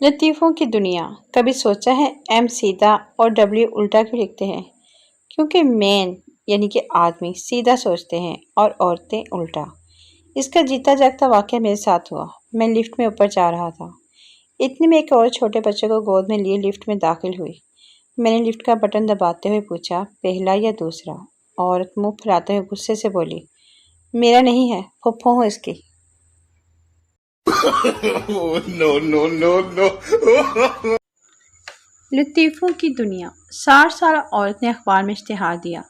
لطیفوں کی دنیا کبھی سوچا ہے ایم سیدھا اور ڈبلیو الٹا کیوں لکھتے ہیں؟ کیونکہ مین یعنی کہ آدمی سیدھا سوچتے ہیں اور عورتیں الٹا۔ اس کا جیتا جاگتا واقعہ میرے ساتھ ہوا۔ میں لفٹ میں اوپر جا رہا تھا، اتنے میں ایک اور چھوٹے بچے کو گود میں لیے لفٹ میں داخل ہوئی۔ میں نے لفٹ کا بٹن دباتے ہوئے پوچھا، پہلا یا دوسرا؟ عورت منہ پھلاتے ہوئے غصے سے بولی، میرا نہیں ہے، پھپھو ہوں اس کی۔ No, no, no, no. لطیفوں کی دنیا۔ 60 سالہ عورت نے اخبار میں اشتہار دیا،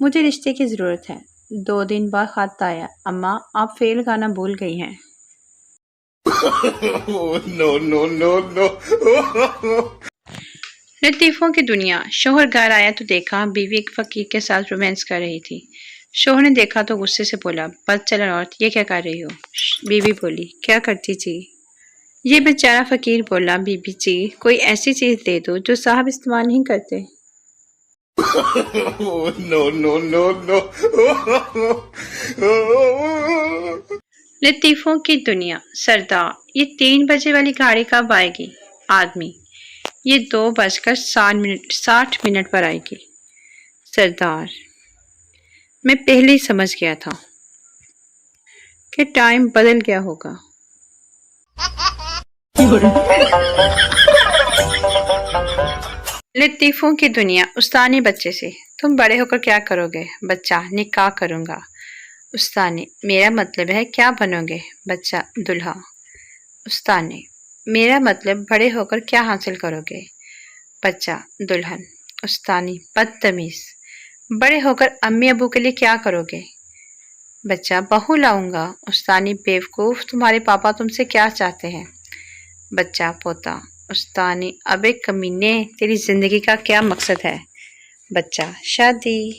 مجھے رشتے کی ضرورت ہے۔ 2 دن بعد خط آیا، اماں آپ فیل گانا بھول گئی ہیں۔ No, no, no, no. لطیفوں کی دنیا۔ شوہر گھر آیا تو دیکھا بیوی ایک فقیر کے ساتھ رومانس کر رہی تھی۔ شوہر نے دیکھا تو غصے سے بولا، بد چلن عورت، یہ کیا کر رہی ہو؟ بیوی بولی، کیا کرتی جی؟ یہ بیچارہ فقیر بولا، بیوی جی کوئی ایسی چیز دے دو جو صاحب استعمال نہیں کرتے۔ No, no, no, no. لطیفوں کی دنیا۔ سردار، یہ 3 بجے والی گاڑی کب آئے گی؟ آدمی، یہ 2:60 پر آئے گی۔ سردار، میں پہلے ہی سمجھ گیا تھا کہ ٹائم بدل گیا ہوگا۔ لطیفوں کی دنیا۔ استانی بچے سے، تم بڑے ہو کر کیا کرو گے؟ بچہ، نکاح کروں گا۔ استانی، میرا مطلب ہے کیا بنو گے؟ بچہ، دلہا۔ استانی، میرا مطلب بڑے ہو کر کیا حاصل کرو گے؟ بچہ، دلہن۔ استانی، بدتمیز، بڑے ہو کر امی ابو کے لیے کیا کرو گے؟ بچہ، بہو لاؤں گا۔ استانی، بیوقوف، تمہارے پاپا تم سے کیا چاہتے ہیں؟ بچہ، پوتا۔ استانی، ابے کمینے، تیری زندگی کا کیا مقصد ہے؟ بچہ، شادی۔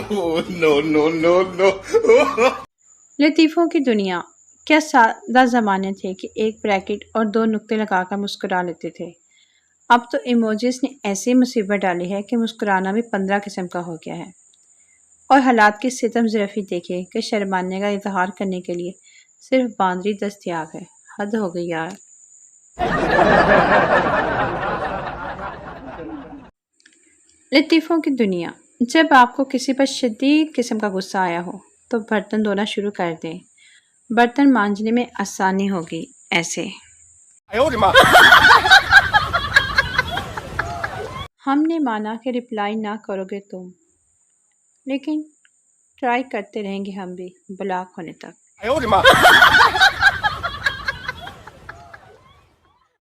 No, no, no, no. لطیفوں کی دنیا۔ کیا سادہ زمانے تھے کہ ایک بریکٹ اور 2 نقطے لگا کر مسکرا لیتے تھے۔ اب تو ایموجیز نے ایسی مصیبت ڈالی ہے کہ مسکرانا بھی 15 قسم کا ہو گیا ہے۔ اور حالات کی ستم ظرفی دیکھے کہ شرمانے کا اظہار کرنے کے لیے صرف باندری دستیاب ہے۔ حد ہو گئی یار۔ لطیفوں کی دنیا۔ جب آپ کو کسی پر شدید قسم کا غصہ آیا ہو تو برتن دھونا شروع کر دیں، برتن مانجنے میں آسانی ہوگی۔ ایسے ہم نے مانا کہ رپلائی نہ کرو گے تم، لیکن ٹرائی کرتے رہیں گے ہم بھی، بلاک ہونے تک۔